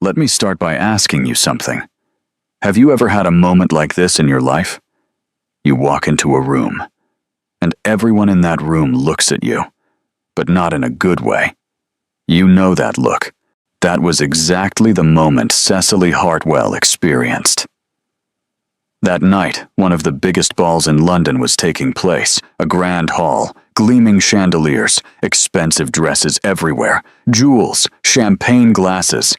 let me start by asking you something. Have you ever had a moment like this in your life? You walk into a room, and everyone in that room looks at you, but not in a good way. You know that look. That was exactly the moment Cecily Hartwell experienced. That night, one of the biggest balls in London was taking place, a grand hall, gleaming chandeliers, expensive dresses everywhere, jewels, champagne glasses,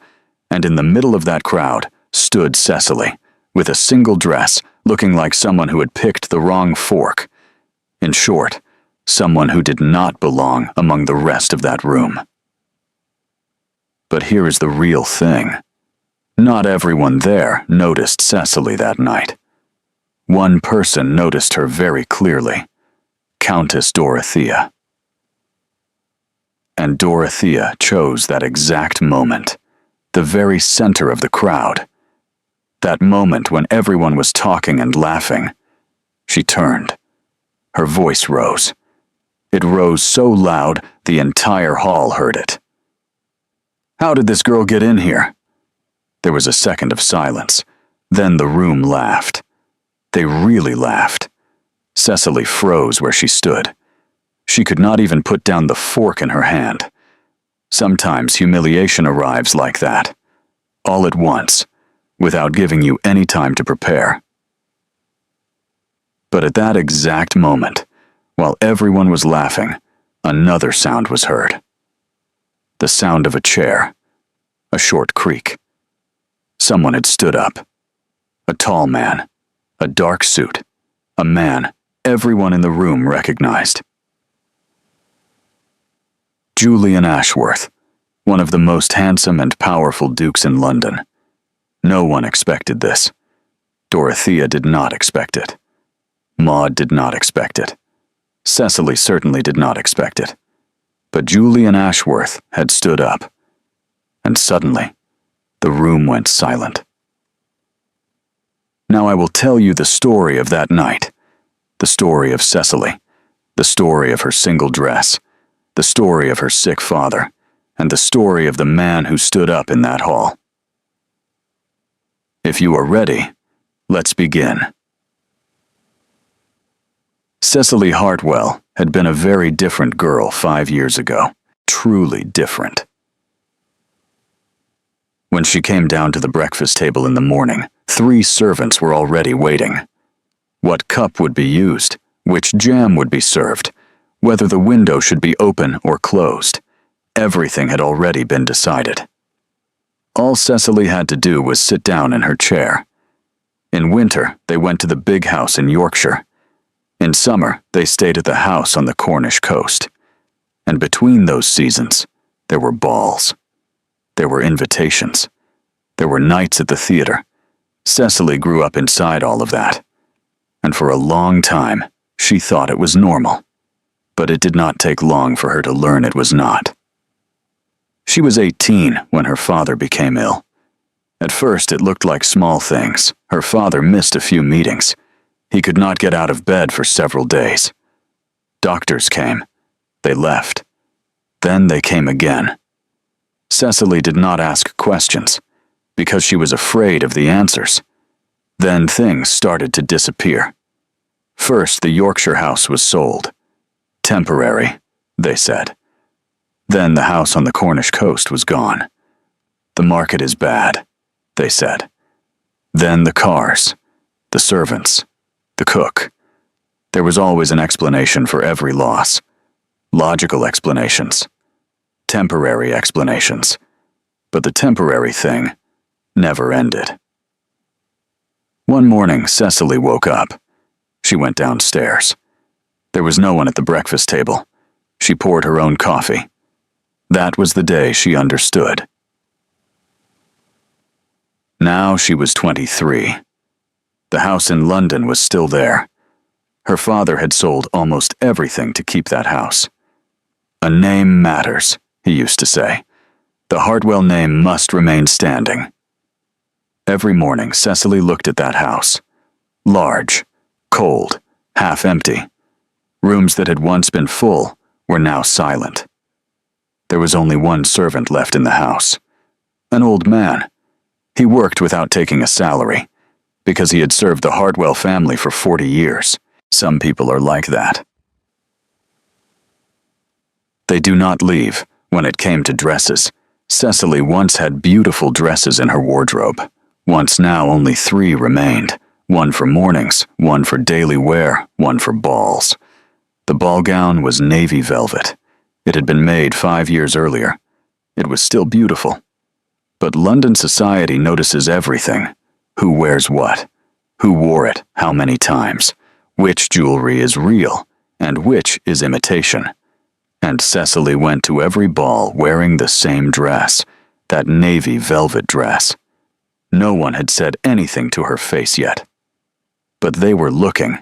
and in the middle of that crowd stood Cecily, with a single dress, looking like someone who had picked the wrong fork. In short, someone who did not belong among the rest of that room. But here is the real thing. Not everyone there noticed Cecily that night. One person noticed her very clearly, Countess Dorothea. And Dorothea chose that exact moment, the very center of the crowd. That moment when everyone was talking and laughing. She turned. Her voice rose. It rose so loud the entire hall heard it. "How did this girl get in here?" There was a second of silence. Then the room laughed. They really laughed. Cecily froze where she stood. She could not even put down the fork in her hand. Sometimes humiliation arrives like that, all at once, without giving you any time to prepare. But at that exact moment, while everyone was laughing, another sound was heard. The sound of a chair, a short creak. Someone had stood up. A tall man, a dark suit, a man everyone in the room recognized. Julian Ashworth, one of the most handsome and powerful dukes in London. No one expected this. Dorothea did not expect it. Maud did not expect it. Cecily certainly did not expect it. But Julian Ashworth had stood up. And suddenly, the room went silent. Now I will tell you the story of that night. The story of Cecily. The story of her single dress. The story of her sick father. And the story of the man who stood up in that hall. If you are ready, let's begin. Cecily Hartwell had been a very different girl 5 years ago. Truly different. When she came down to the breakfast table in the morning, 3 servants were already waiting. What cup would be used, which jam would be served, whether the window should be open or closed, everything had already been decided. All Cecily had to do was sit down in her chair. In winter, they went to the big house in Yorkshire. In summer, they stayed at the house on the Cornish coast. And between those seasons, there were balls. There were invitations. There were nights at the theater. Cecily grew up inside all of that. And for a long time, she thought it was normal. But it did not take long for her to learn it was not. She was 18 when her father became ill. At first, it looked like small things. Her father missed a few meetings. He could not get out of bed for several days. Doctors came. They left. Then they came again. Cecily did not ask questions, because she was afraid of the answers. Then things started to disappear. First, the Yorkshire house was sold. Temporary, they said. Then the house on the Cornish coast was gone. The market is bad, they said. Then the cars, the servants, the cook. There was always an explanation for every loss. Logical explanations. Temporary explanations. But the temporary thing never ended. One morning, Cecily woke up. She went downstairs. There was no one at the breakfast table. She poured her own coffee. That was the day she understood. Now she was 23. The house in London was still there. Her father had sold almost everything to keep that house. A name matters, he used to say. The Hartwell name must remain standing. Every morning, Cecily looked at that house. Large, cold, half empty. Rooms that had once been full were now silent. There was only one servant left in the house. An old man, He worked without taking a salary, because he had served the Hartwell family for 40 years. Some people are like that. They do not leave. When it came to dresses, Cecily once had beautiful dresses in her wardrobe. Once now only 3 remained. One for mornings, one for daily wear, one for balls. The ball gown was navy velvet. It had been made 5 years earlier. It was still beautiful. But London society notices everything. Who wears what? Who wore it how many times? Which jewelry is real, and which is imitation? And Cecily went to every ball wearing the same dress, that navy velvet dress. No one had said anything to her face yet. But they were looking.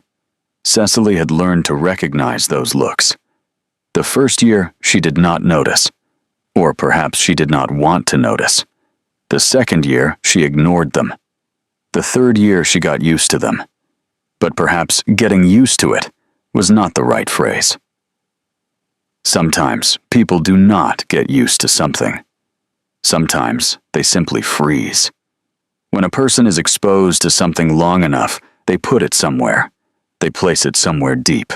Cecily had learned to recognize those looks. The first year, she did not notice. Or perhaps she did not want to notice. The second year, she ignored them. The third year, she got used to them. But perhaps getting used to it was not the right phrase. Sometimes people do not get used to something. Sometimes they simply freeze. When a person is exposed to something long enough, they put it somewhere. They place it somewhere deep.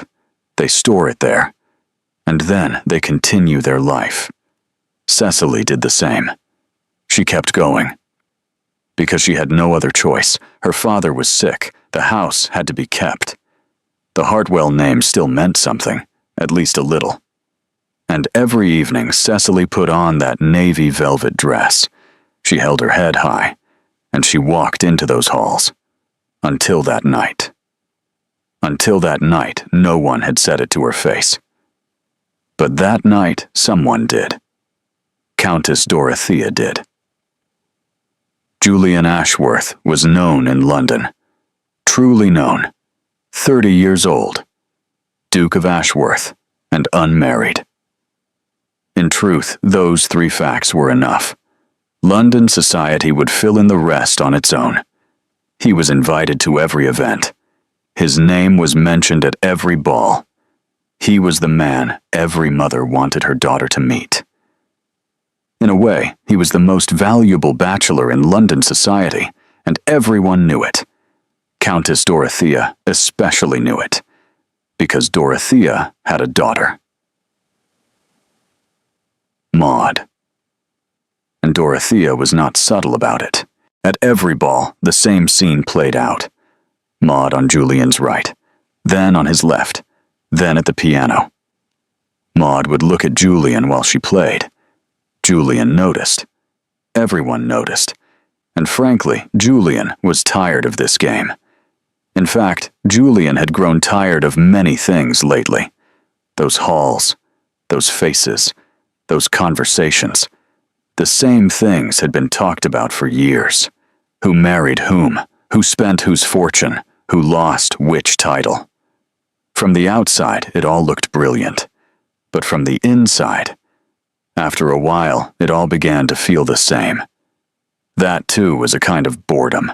They store it there. And then they continue their life. Cecily did the same. She kept going. Because she had no other choice. Her father was sick. The house had to be kept. The Hartwell name still meant something, at least a little. And every evening, Cecily put on that navy velvet dress. She held her head high, and she walked into those halls. Until that night. Until that night, no one had said it to her face. But that night, someone did. Countess Dorothea did. Julian Ashworth was known in London. Truly known. 30 years old. Duke of Ashworth, and unmarried. In truth, those 3 facts were enough. London society would fill in the rest on its own. He was invited to every event. His name was mentioned at every ball. He was the man every mother wanted her daughter to meet. In a way, he was the most valuable bachelor in London society, and everyone knew it. Countess Dorothea especially knew it, because Dorothea had a daughter. Maud. And Dorothea was not subtle about it. At every ball, the same scene played out. Maud on Julian's right, then on his left, then at the piano. Maud would look at Julian while she played. Julian noticed. Everyone noticed. And frankly, Julian was tired of this game. In fact, Julian had grown tired of many things lately. Those halls, those faces, those conversations. The same things had been talked about for years. Who married whom, who spent whose fortune, who lost which title. From the outside, it all looked brilliant. But from the inside, after a while, it all began to feel the same. That, too, was a kind of boredom.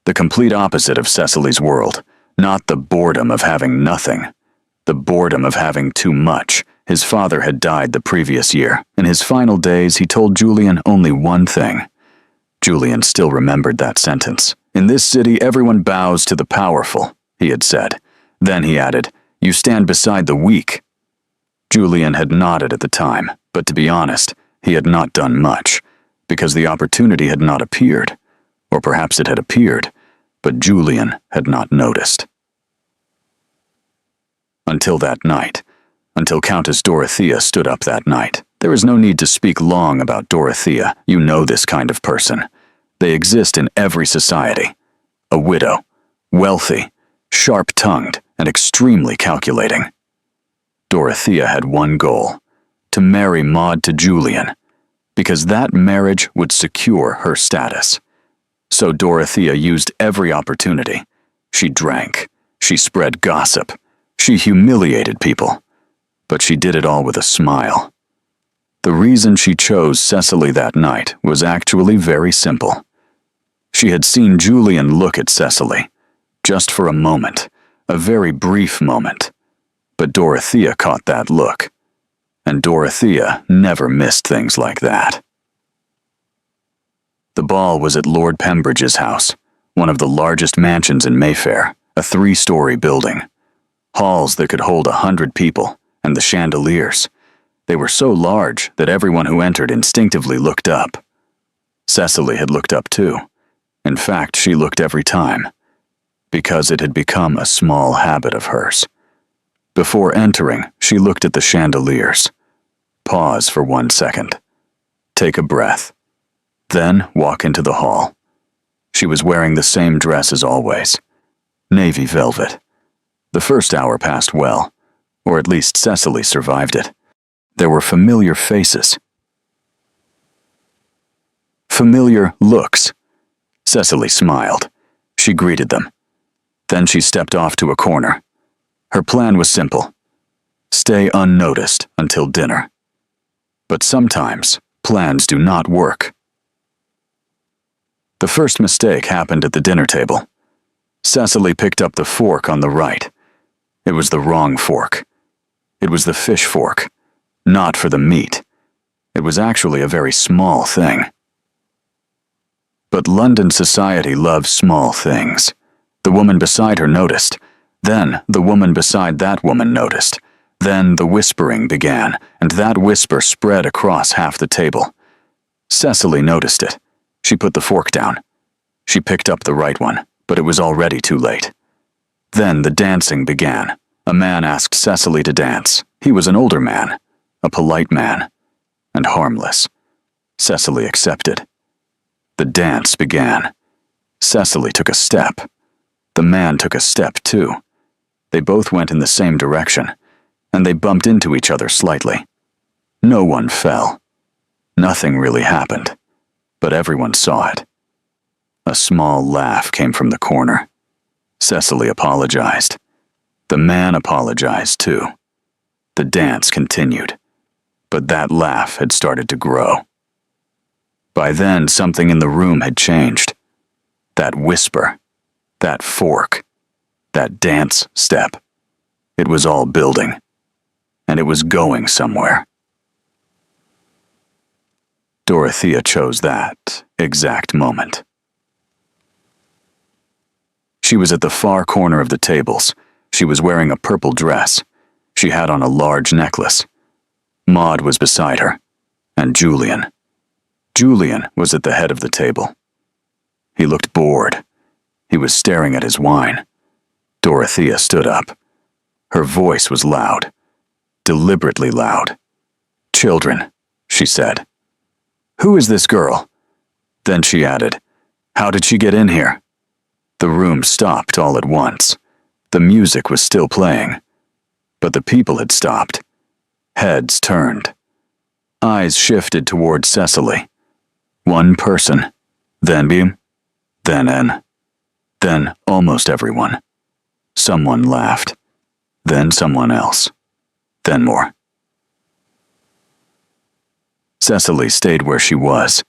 The complete opposite of Cecily's world. Not the boredom of having nothing. The boredom of having too much. His father had died the previous year. In his final days, he told Julian only one thing. Julian still remembered that sentence. "In this city, everyone bows to the powerful," he had said. Then he added, "You stand beside the weak." Julian had nodded at the time, but to be honest, he had not done much, because the opportunity had not appeared. Or perhaps it had appeared, but Julian had not noticed. Until that night. Until Countess Dorothea stood up that night. There is no need to speak long about Dorothea. You know this kind of person. They exist in every society. A widow, wealthy, sharp-tongued, and extremely calculating. Dorothea had one goal, to marry Maud to Julian, because that marriage would secure her status. So Dorothea used every opportunity. She drank. She spread gossip. She humiliated people. But she did it all with a smile. The reason she chose Cecily that night was actually very simple. She had seen Julian look at Cecily, just for a moment, a very brief moment. But Dorothea caught that look, and Dorothea never missed things like that. The ball was at Lord Pembridge's house, one of the largest mansions in Mayfair, a 3-story building. Halls that could hold 100 people, and the chandeliers. They were so large that everyone who entered instinctively looked up. Cecily had looked up too. In fact, she looked every time, because it had become a small habit of hers. Before entering, she looked at the chandeliers. Pause for 1 second. Take a breath. Then walk into the hall. She was wearing the same dress as always. Navy velvet. The first hour passed well, or at least Cecily survived it. There were familiar faces. Familiar looks. Cecily smiled. She greeted them. Then she stepped off to a corner. Her plan was simple. Stay unnoticed until dinner. But sometimes, plans do not work. The first mistake happened at the dinner table. Cecily picked up the fork on the right. It was the wrong fork. It was the fish fork, not for the meat. It was actually a very small thing. But London society loves small things. The woman beside her noticed. Then the woman beside that woman noticed. Then the whispering began, and that whisper spread across half the table. Cecily noticed it. She put the fork down. She picked up the right one, but it was already too late. Then the dancing began. A man asked Cecily to dance. He was an older man, a polite man, and harmless. Cecily accepted. The dance began. Cecily took a step. The man took a step too. They both went in the same direction, and they bumped into each other slightly. No one fell. Nothing really happened, but everyone saw it. A small laugh came from the corner. Cecily apologized. The man apologized too. The dance continued, but that laugh had started to grow. By then, something in the room had changed. That whisper, that fork, that dance step. It was all building, and it was going somewhere. Dorothea chose that exact moment. She was at the far corner of the tables. She was wearing a purple dress. She had on a large necklace. Maud was beside her, and Julian. Julian was at the head of the table. He looked bored. He was staring at his wine. Dorothea stood up. Her voice was loud, deliberately loud. "Children," she said. "Who is this girl?" Then she added, "How did she get in here?" The room stopped all at once. The music was still playing, but the people had stopped. Heads turned. Eyes shifted toward Cecily. One person, then Beam, then N, then almost everyone. Someone laughed, then someone else, then more. Cecily stayed where she was.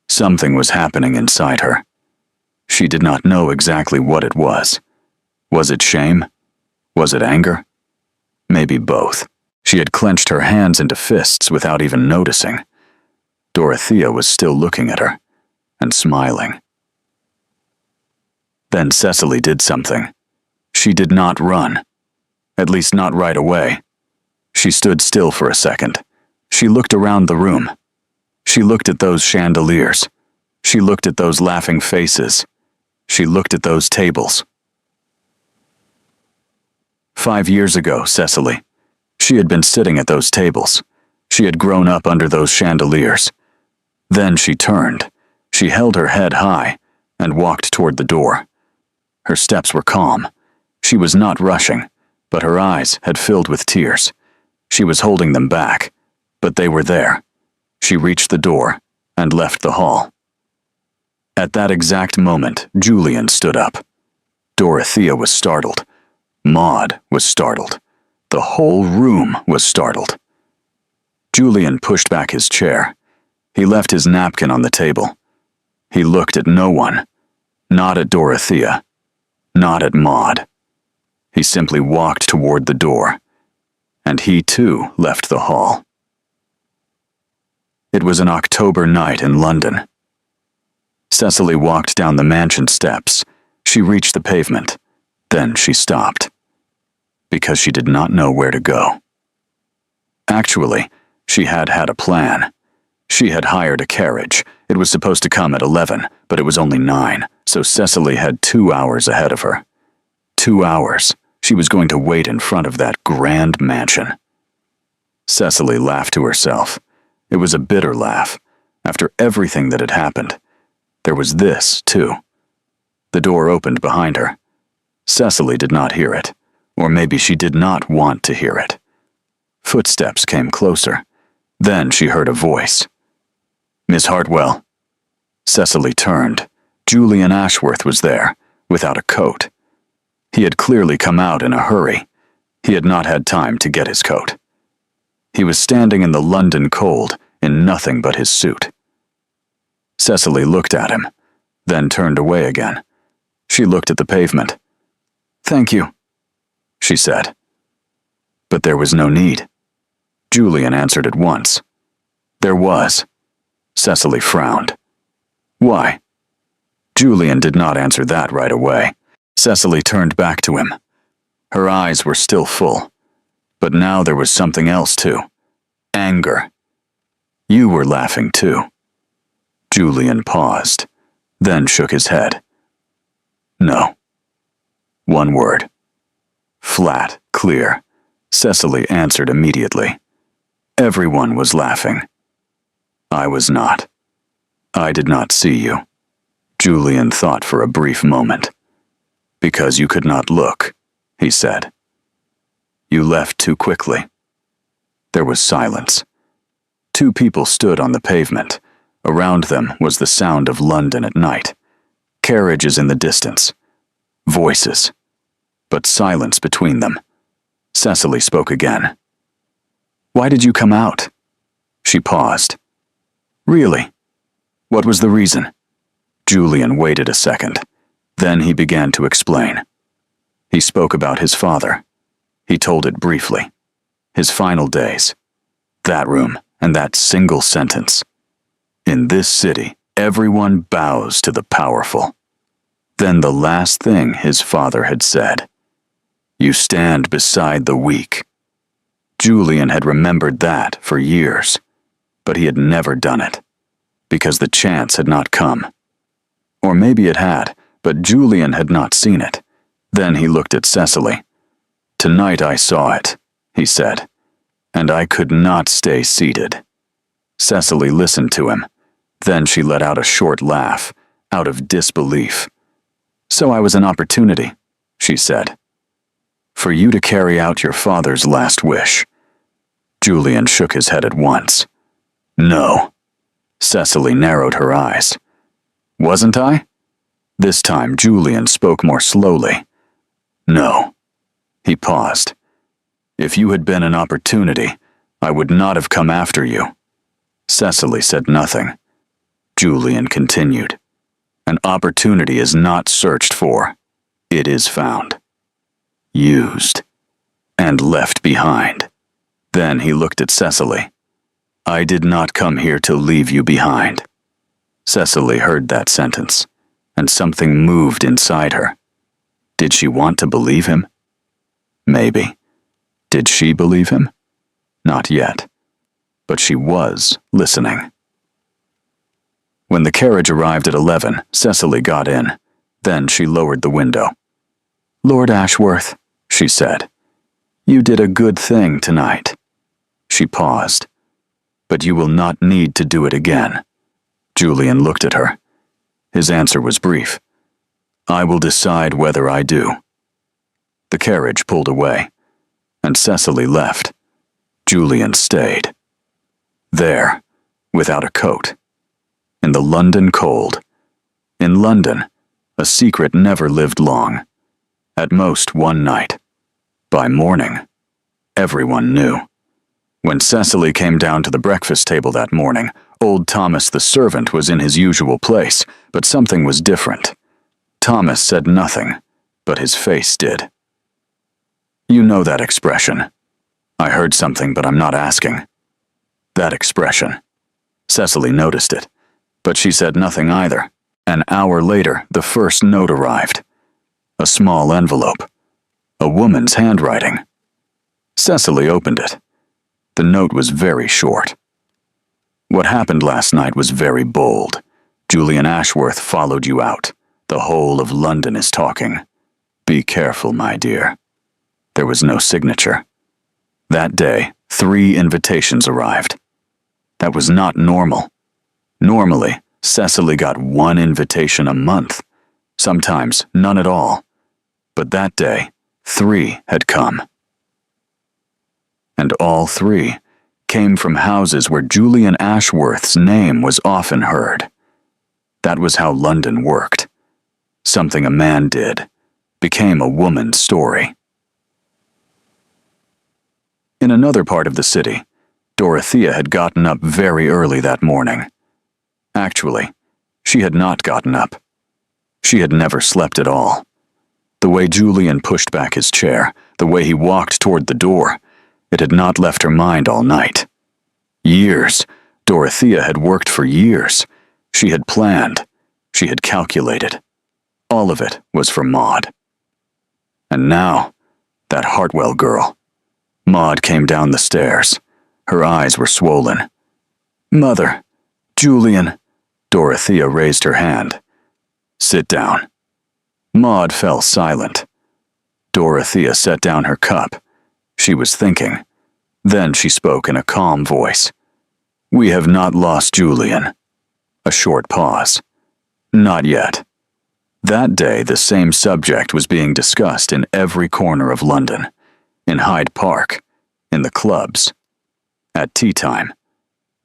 Something was happening inside her. She did not know exactly what it was. Was it shame? Was it anger? Maybe both. She had clenched her hands into fists without even noticing. Dorothea was still looking at her and smiling. Then Cecily did something. She did not run. At least not right away. She stood still for a second. She looked around the room. She looked at those chandeliers. She looked at those laughing faces. She looked at those tables. 5 years ago, Cecily. She had been sitting at those tables. She had grown up under those chandeliers. Then she turned. She held her head high and walked toward the door. Her steps were calm. She was not rushing, but her eyes had filled with tears. She was holding them back, but they were there. She reached the door and left the hall. At that exact moment, Julian stood up. Dorothea was startled. Maud was startled. The whole room was startled. Julian pushed back his chair. He left his napkin on the table. He looked at no one. Not at Dorothea. Not at Maud. He simply walked toward the door. And he too left the hall. It was an October night in London. Cecily walked down the mansion steps. She reached the pavement. Then she stopped. Because she did not know where to go. Actually, she had had a plan. She had hired a carriage. It was supposed to come at 11, but it was only 9, so Cecily had 2 hours ahead of her. 2 hours. She was going to wait in front of that grand mansion. Cecily laughed to herself. It was a bitter laugh. After everything that had happened, there was this, too. The door opened behind her. Cecily did not hear it, or maybe she did not want to hear it. Footsteps came closer. Then she heard a voice. "Miss Hartwell." Cecily turned. Julian Ashworth was there, without a coat. He had clearly come out in a hurry. He had not had time to get his coat. He was standing in the London cold, in nothing but his suit. Cecily looked at him, then turned away again. She looked at the pavement. "Thank you," she said. But there was no need. Julian answered at once. There was. Cecily frowned. Why? Julian did not answer that right away. Cecily turned back to him. Her eyes were still full. But now there was something else too. Anger. "You were laughing too." Julian paused, then shook his head. "No." One word. Flat, clear. Cecily answered immediately. Everyone was laughing. I was not. I did not see you. Julian thought for a brief moment. Because you could not look, he said. You left too quickly. There was silence. 2 people stood on the pavement. Around them was the sound of London at night. Carriages in the distance. Voices. But silence between them. Cecily spoke again. Why did you come out? She paused. Really? What was the reason? Julian waited a second. Then he began to explain. He spoke about his father. He told it briefly. His final days. That room and that single sentence. In this city, everyone bows to the powerful. Then the last thing his father had said. You stand beside the weak. Julian had remembered that for years, but he had never done it, because the chance had not come. Or maybe it had, but Julian had not seen it. Then he looked at Cecily. Tonight I saw it, he said, and I could not stay seated. Cecily listened to him. Then she let out a short laugh, out of disbelief. So I was an opportunity, she said. For you to carry out your father's last wish. Julian shook his head at once. No. Cecily narrowed her eyes. Wasn't I? This time Julian spoke more slowly. No. He paused. If you had been an opportunity, I would not have come after you. Cecily said nothing. Julian continued. An opportunity is not searched for. It is found. Used. And left behind. Then he looked at Cecily. I did not come here to leave you behind. Cecily heard that sentence, and something moved inside her. Did she want to believe him? Maybe. Did she believe him? Not yet. But she was listening. When the carriage arrived at 11, Cecily got in. Then she lowered the window. Lord Ashworth, she said, you did a good thing tonight. She paused. But you will not need to do it again. Julian looked at her. His answer was brief. I will decide whether I do. The carriage pulled away, and Cecily left. Julian stayed. There, without a coat. In the London cold. In London, a secret never lived long. At most 1 night. By morning, everyone knew. When Cecily came down to the breakfast table that morning, old Thomas the servant was in his usual place, but something was different. Thomas said nothing, but his face did. You know that expression. I heard something, but I'm not asking. That expression. Cecily noticed it, but she said nothing either. An hour later, the first note arrived. A small envelope. A woman's handwriting. Cecily opened it. The note was very short. What happened last night was very bold. Julian Ashworth followed you out. The whole of London is talking. Be careful, my dear. There was no signature. That day, 3 invitations arrived. That was not normal. Normally, Cecily got 1 invitation a month, sometimes none at all. But that day, 3 had come. And all 3 came from houses where Julian Ashworth's name was often heard. That was how London worked. Something a man did became a woman's story. In another part of the city, Dorothea had gotten up very early that morning. Actually, she had not gotten up. She had never slept at all. The way Julian pushed back his chair, the way he walked toward the door, it had not left her mind all night. Years. Dorothea had worked for years. She had planned. She had calculated. All of it was for Maud. And now, that Hartwell girl. Maud came down the stairs. Her eyes were swollen. "Mother, Julian." Dorothea raised her hand. "Sit down." Maud fell silent. Dorothea set down her cup. She was thinking. Then she spoke in a calm voice. "We have not lost Julian." A short pause. "Not yet." That day, the same subject was being discussed in every corner of London. In Hyde Park. In the clubs. At tea time.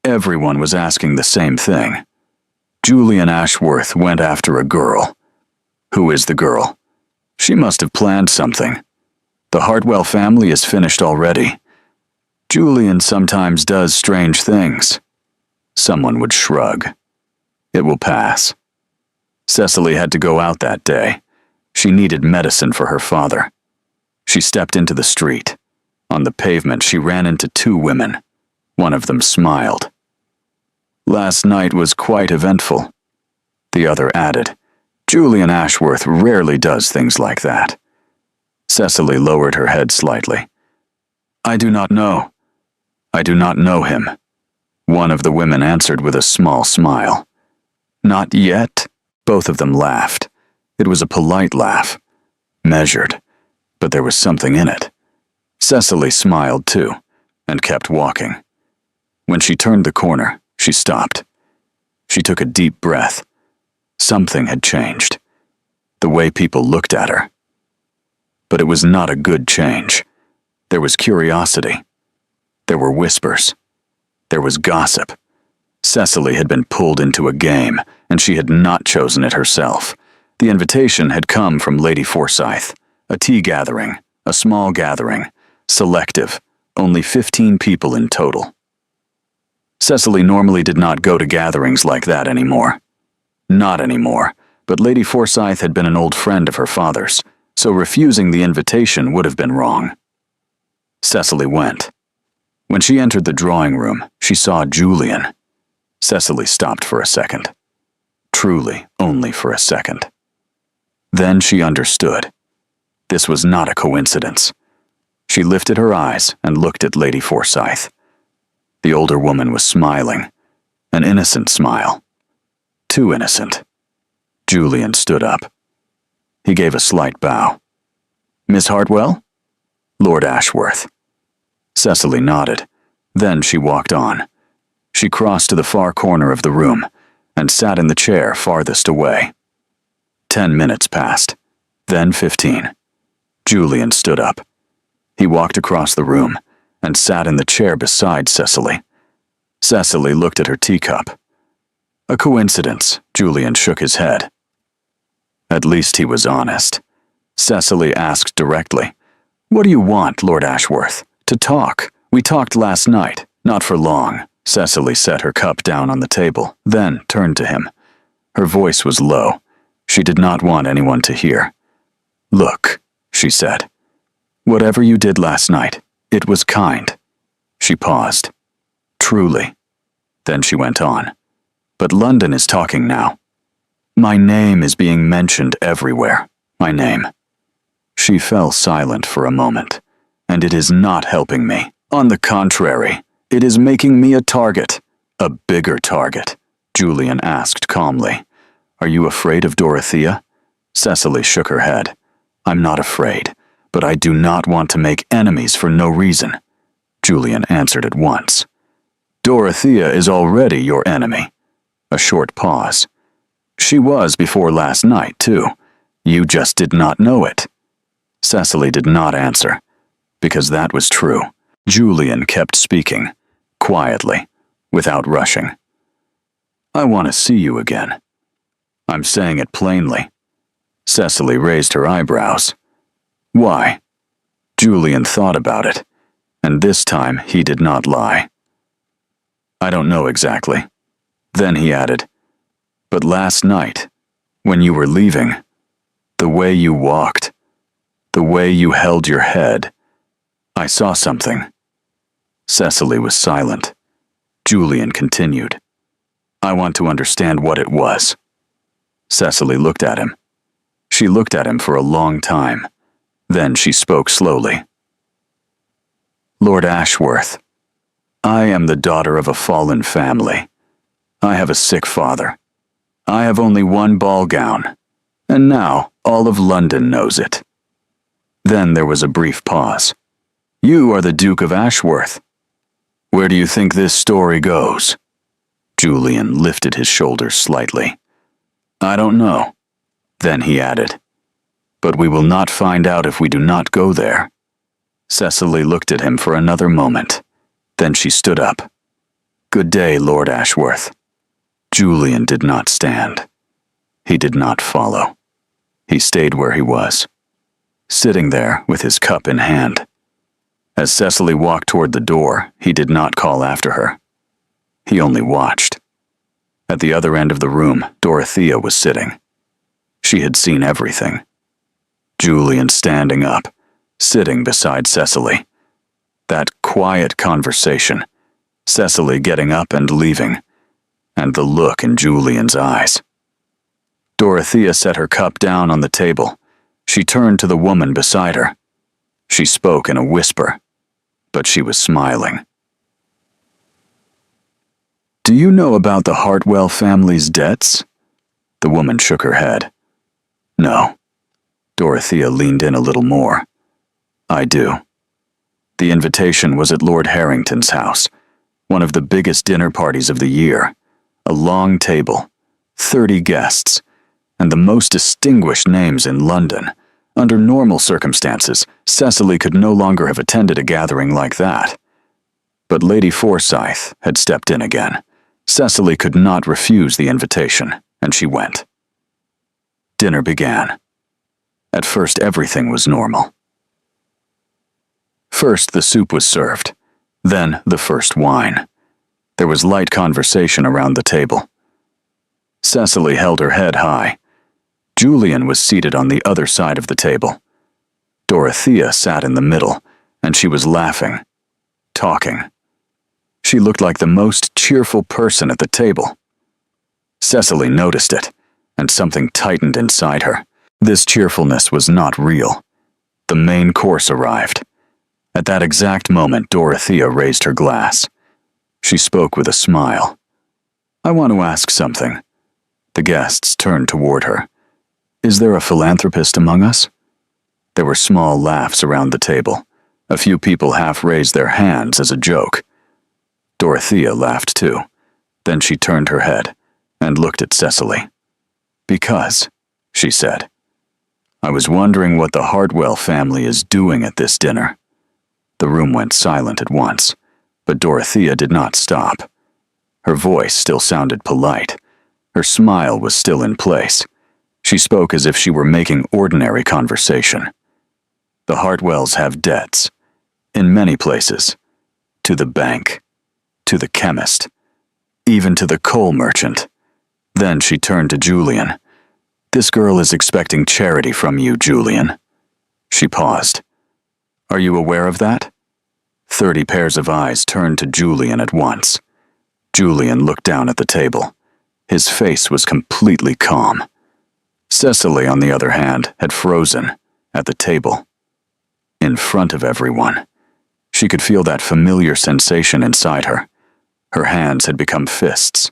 Everyone was asking the same thing. Julian Ashworth went after a girl. Who is the girl? She must have planned something. The Hartwell family is finished already. Julian sometimes does strange things. Someone would shrug. It will pass. Cecily had to go out that day. She needed medicine for her father. She stepped into the street. On the pavement, she ran into 2 women. One of them smiled. "Last night was quite eventful." The other added, "Julian Ashworth rarely does things like that." Cecily lowered her head slightly. "I do not know. I do not know him." One of the women answered with a small smile. "Not yet?" Both of them laughed. It was a polite laugh. Measured. But there was something in it. Cecily smiled too, and kept walking. When she turned the corner, she stopped. She took a deep breath. Something had changed. The way people looked at her. But it was not a good change. There was curiosity. There were whispers. There was gossip. Cecily had been pulled into a game, and she had not chosen it herself. The invitation had come from Lady Forsyth. A tea gathering, a small gathering, selective, only 15 people in total. Cecily normally did not go to gatherings like that anymore. Not anymore, but Lady Forsyth had been an old friend of her father's, so refusing the invitation would have been wrong. Cecily went. When she entered the drawing room, she saw Julian. Cecily stopped for a second. Truly, only for a second. Then she understood. This was not a coincidence. She lifted her eyes and looked at Lady Forsyth. The older woman was smiling. An innocent smile. Too innocent. Julian stood up. He gave a slight bow. "Miss Hartwell?" "Lord Ashworth." Cecily nodded. Then she walked on. She crossed to the far corner of the room and sat in the chair farthest away. 10 minutes passed, then 15. Julian stood up. He walked across the room and sat in the chair beside Cecily. Cecily looked at her teacup. "A coincidence," Julian shook his head. At least he was honest. Cecily asked directly, "What do you want, Lord Ashworth?" "To talk. We talked last night, not for long." Cecily set her cup down on the table, then turned to him. Her voice was low. She did not want anyone to hear. "Look," she said. "Whatever you did last night, it was kind." She paused. "Truly." Then she went on. "But London is talking now." My name is being mentioned everywhere. My name. She fell silent for a moment, and it is not helping me. On the contrary, it is making me a target. A bigger target, Julian asked calmly. Are you afraid of Dorothea? Cecily shook her head. I'm not afraid, but I do not want to make enemies for no reason. Julian answered at once. Dorothea is already your enemy. A short pause. She was before last night, too. You just did not know it. Cecily did not answer, because that was true. Julian kept speaking, quietly, without rushing. I want to see you again. I'm saying it plainly. Cecily raised her eyebrows. Why? Julian thought about it, and this time he did not lie. I don't know exactly. Then he added, but last night, when you were leaving, the way you walked, the way you held your head, I saw something. Cecily was silent. Julian continued. I want to understand what it was. Cecily looked at him. She looked at him for a long time. Then she spoke slowly. Lord Ashworth, I am the daughter of a fallen family. I have a sick father. I have only one ball gown, and now all of London knows it. Then there was a brief pause. You are the Duke of Ashworth. Where do you think this story goes? Julian lifted his shoulders slightly. I don't know. Then he added, but we will not find out if we do not go there. Cecily looked at him for another moment. Then she stood up. Good day, Lord Ashworth. Julian did not stand. He did not follow. He stayed where he was, sitting there with his cup in hand. As Cecily walked toward the door, he did not call after her. He only watched. At the other end of the room, Dorothea was sitting. She had seen everything. Julian standing up, sitting beside Cecily. That quiet conversation, Cecily getting up and leaving, and the look in Julian's eyes. Dorothea set her cup down on the table. She turned to the woman beside her. She spoke in a whisper, but she was smiling. Do you know about the Hartwell family's debts? The woman shook her head. No. Dorothea leaned in a little more. I do. The invitation was at Lord Harrington's house, one of the biggest dinner parties of the year. A long table, 30 guests, and the most distinguished names in London. Under normal circumstances, Cecily could no longer have attended a gathering like that. But Lady Forsyth had stepped in again. Cecily could not refuse the invitation, and she went. Dinner began. At first, everything was normal. First, the soup was served, then the first wine. There was light conversation around the table. Cecily held her head high. Julian was seated on the other side of the table. Dorothea sat in the middle, and she was laughing, talking. She looked like the most cheerful person at the table. Cecily noticed it, and something tightened inside her. This cheerfulness was not real. The main course arrived. At that exact moment, Dorothea raised her glass. She spoke with a smile. I want to ask something. The guests turned toward her. Is there a philanthropist among us? There were small laughs around the table. A few people half raised their hands as a joke. Dorothea laughed too. Then she turned her head and looked at Cecily. Because, she said, I was wondering what the Hartwell family is doing at this dinner. The room went silent at once, but Dorothea did not stop. Her voice still sounded polite. Her smile was still in place. She spoke as if she were making ordinary conversation. The Hartwells have debts, in many places, to the bank, to the chemist, even to the coal merchant. Then she turned to Julian. This girl is expecting charity from you, Julian. She paused. Are you aware of that? 30 pairs of eyes turned to Julian at once. Julian looked down at the table. His face was completely calm. Cecily, on the other hand, had frozen at the table, in front of everyone. She could feel that familiar sensation inside her. Her hands had become fists.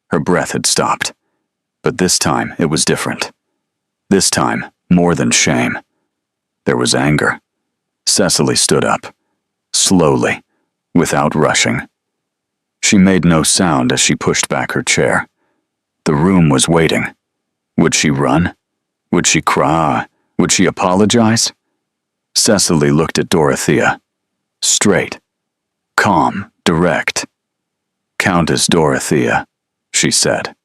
Her breath had stopped. But this time, it was different. This time, more than shame. There was anger. Cecily stood up, slowly, without rushing. She made no sound as she pushed back her chair. The room was waiting. Would she run? Would she cry? Would she apologize? Cecily looked at Dorothea. Straight, calm, direct. "Countess Dorothea," she said.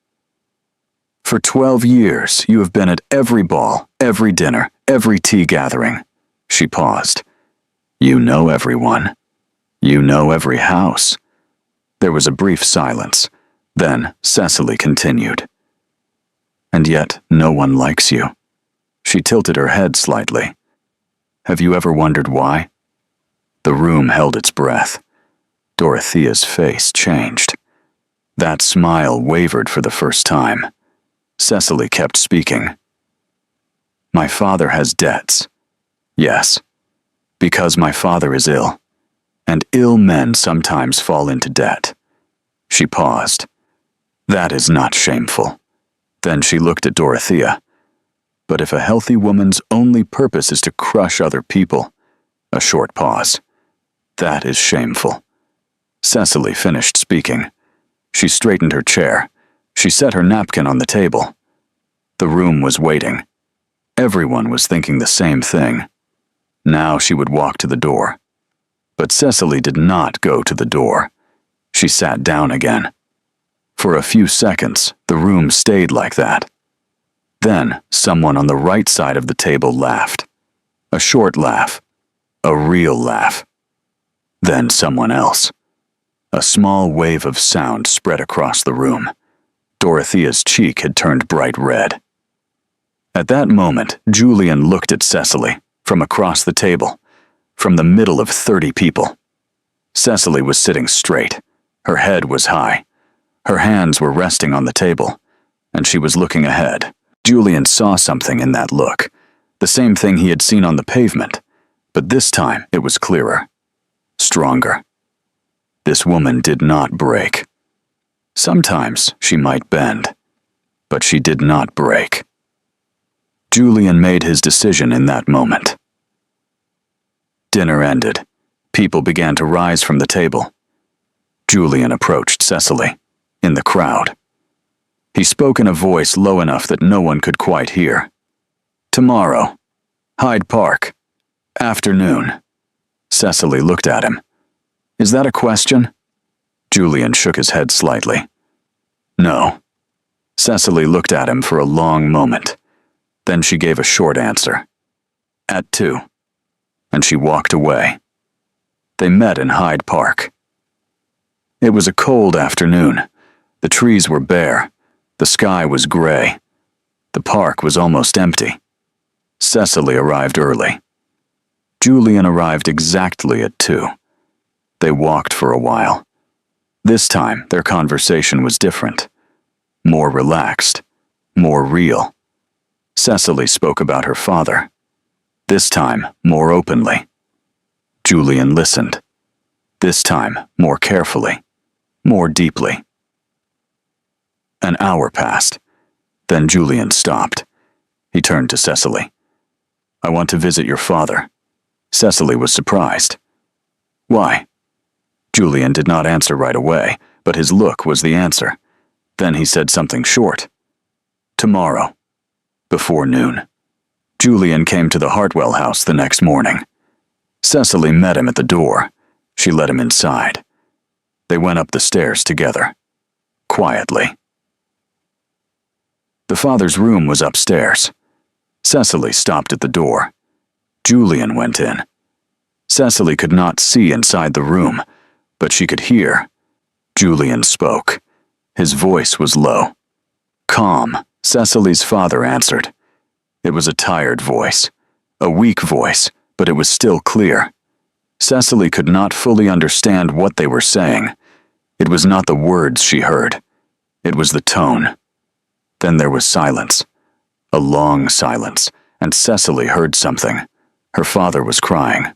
"For 12 years, you have been at every ball, every dinner, every tea gathering." She paused. "You know everyone. You know every house." There was a brief silence. Then Cecily continued. "And yet no one likes you." She tilted her head slightly. "Have you ever wondered why?" The room held its breath. Dorothea's face changed. That smile wavered for the first time. Cecily kept speaking. "My father has debts. Yes, because my father is ill, and ill men sometimes fall into debt." She paused. "That is not shameful." Then she looked at Dorothea. "But if a healthy woman's only purpose is to crush other people," a short pause, "that is shameful." Cecily finished speaking. She straightened her chair. She set her napkin on the table. The room was waiting. Everyone was thinking the same thing. Now she would walk to the door. But Cecily did not go to the door. She sat down again. For a few seconds, the room stayed like that. Then someone on the right side of the table laughed. A short laugh. A real laugh. Then someone else. A small wave of sound spread across the room. Dorothea's cheek had turned bright red. At that moment, Julian looked at Cecily, from across the table, from the middle of 30 people. Cecily was sitting straight. Her head was high. Her hands were resting on the table, and she was looking ahead. Julian saw something in that look, the same thing he had seen on the pavement, but this time it was clearer, stronger. This woman did not break. Sometimes she might bend, but she did not break. Julian made his decision in that moment. Dinner ended. People began to rise from the table. Julian approached Cecily, in the crowd. He spoke in a voice low enough that no one could quite hear. "Tomorrow, Hyde Park, afternoon." Cecily looked at him. "Is that a question?" Julian shook his head slightly. "No." Cecily looked at him for a long moment. Then she gave a short answer. "At 2. And she walked away. They met in Hyde Park. It was a cold afternoon. The trees were bare. The sky was gray. The park was almost empty. Cecily arrived early. Julian arrived exactly at 2. They walked for a while. This time, their conversation was different. More relaxed. More real. Cecily spoke about her father. This time, more openly. Julian listened. This time, more carefully. More deeply. An hour passed. Then Julian stopped. He turned to Cecily. "I want to visit your father." Cecily was surprised. "Why?" Julian did not answer right away, but his look was the answer. Then he said something short. "Tomorrow, before noon." Julian came to the Hartwell house the next morning. Cecily met him at the door. She let him inside. They went up the stairs together, quietly. The father's room was upstairs. Cecily stopped at the door. Julian went in. Cecily could not see inside the room, but she could hear. Julian spoke. His voice was low. Calm, Cecily's father answered. It was a tired voice, a weak voice, but it was still clear. Cecily could not fully understand what they were saying. It was not the words she heard. It was the tone. Then there was silence. A long silence, and Cecily heard something. Her father was crying.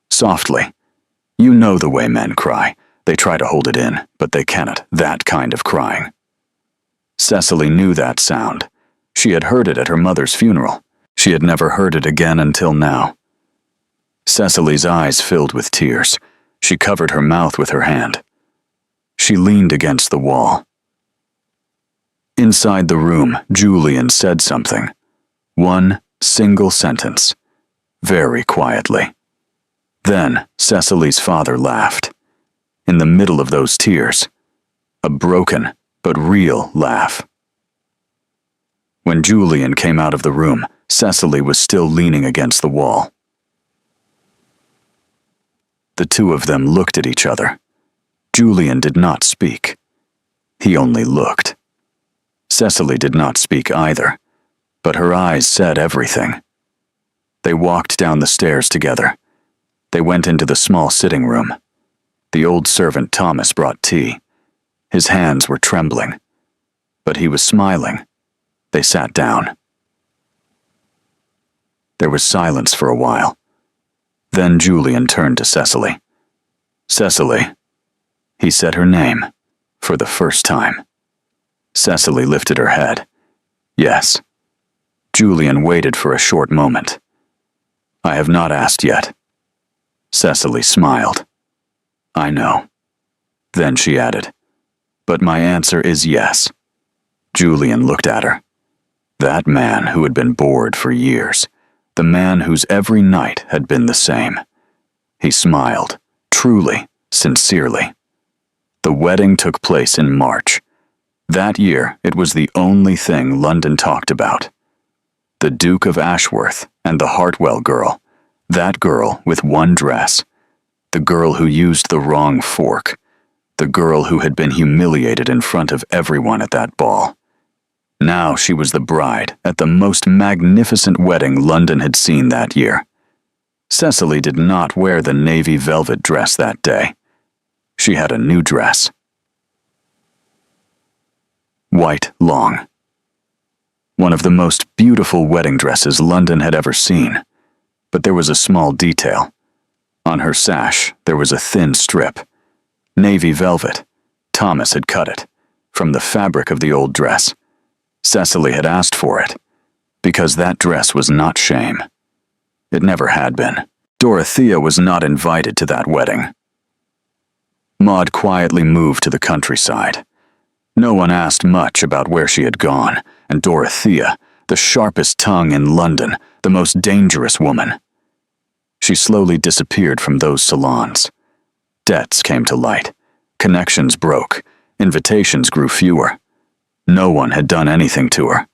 Softly. You know the way men cry. They try to hold it in, but they cannot. That kind of crying. Cecily knew that sound. She had heard it at her mother's funeral. She had never heard it again until now. Cecily's eyes filled with tears. She covered her mouth with her hand. She leaned against the wall. Inside the room, Julian said something. One single sentence. Very quietly. Then Cecily's father laughed. In the middle of those tears, a broken but real laugh. When Julian came out of the room, Cecily was still leaning against the wall. The two of them looked at each other. Julian did not speak. He only looked. Cecily did not speak either, but her eyes said everything. They walked down the stairs together. They went into the small sitting room. The old servant Thomas brought tea. His hands were trembling, but he was smiling. They sat down. There was silence for a while. Then Julian turned to Cecily. Cecily. He said her name, for the first time. Cecily lifted her head. Yes. Julian waited for a short moment. I have not asked yet. Cecily smiled. I know. Then she added, but my answer is yes. Julian looked at her. That man who had been bored for years, the man whose every night had been the same. He smiled, truly, sincerely. The wedding took place in March. That year, it was the only thing London talked about. The Duke of Ashworth and the Hartwell girl, that girl with one dress, the girl who used the wrong fork, the girl who had been humiliated in front of everyone at that ball. Now she was the bride at the most magnificent wedding London had seen that year. Cecily did not wear the navy velvet dress that day. She had a new dress. White long. One of the most beautiful wedding dresses London had ever seen. But there was a small detail. On her sash, there was a thin strip. Navy velvet. Thomas had cut it, from the fabric of the old dress. Cecily had asked for it, because that dress was not shame. It never had been. Dorothea was not invited to that wedding. Maud quietly moved to the countryside. No one asked much about where she had gone, and Dorothea, the sharpest tongue in London, the most dangerous woman. She slowly disappeared from those salons. Debts came to light. Connections broke. Invitations grew fewer. No one had done anything to her.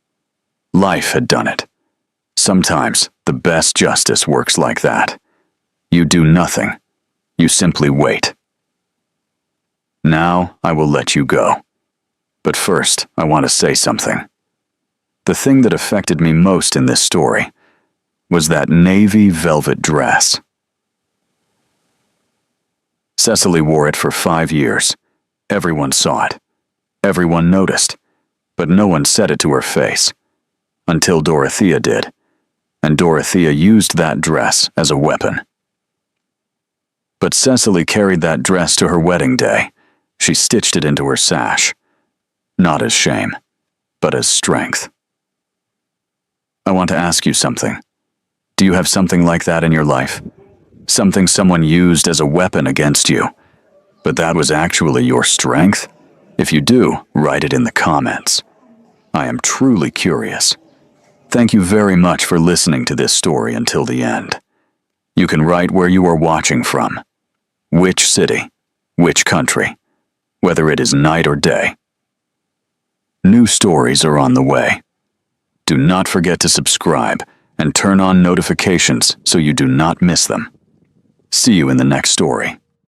Life had done it. Sometimes the best justice works like that. You do nothing. You simply wait. Now I will let you go. But first, I want to say something. The thing that affected me most in this story was that navy velvet dress. Cecily wore it for 5 years. Everyone saw it. Everyone noticed. But no one said it to her face. Until Dorothea did. And Dorothea used that dress as a weapon. But Cecily carried that dress to her wedding day. She stitched it into her sash. Not as shame, but as strength. I want to ask you something. Do you have something like that in your life? Something someone used as a weapon against you, but that was actually your strength? If you do, write it in the comments. I am truly curious. Thank you very much for listening to this story until the end. You can write where you are watching from, which city, which country, whether it is night or day. New stories are on the way. Do not forget to subscribe and turn on notifications so you do not miss them. See you in the next story.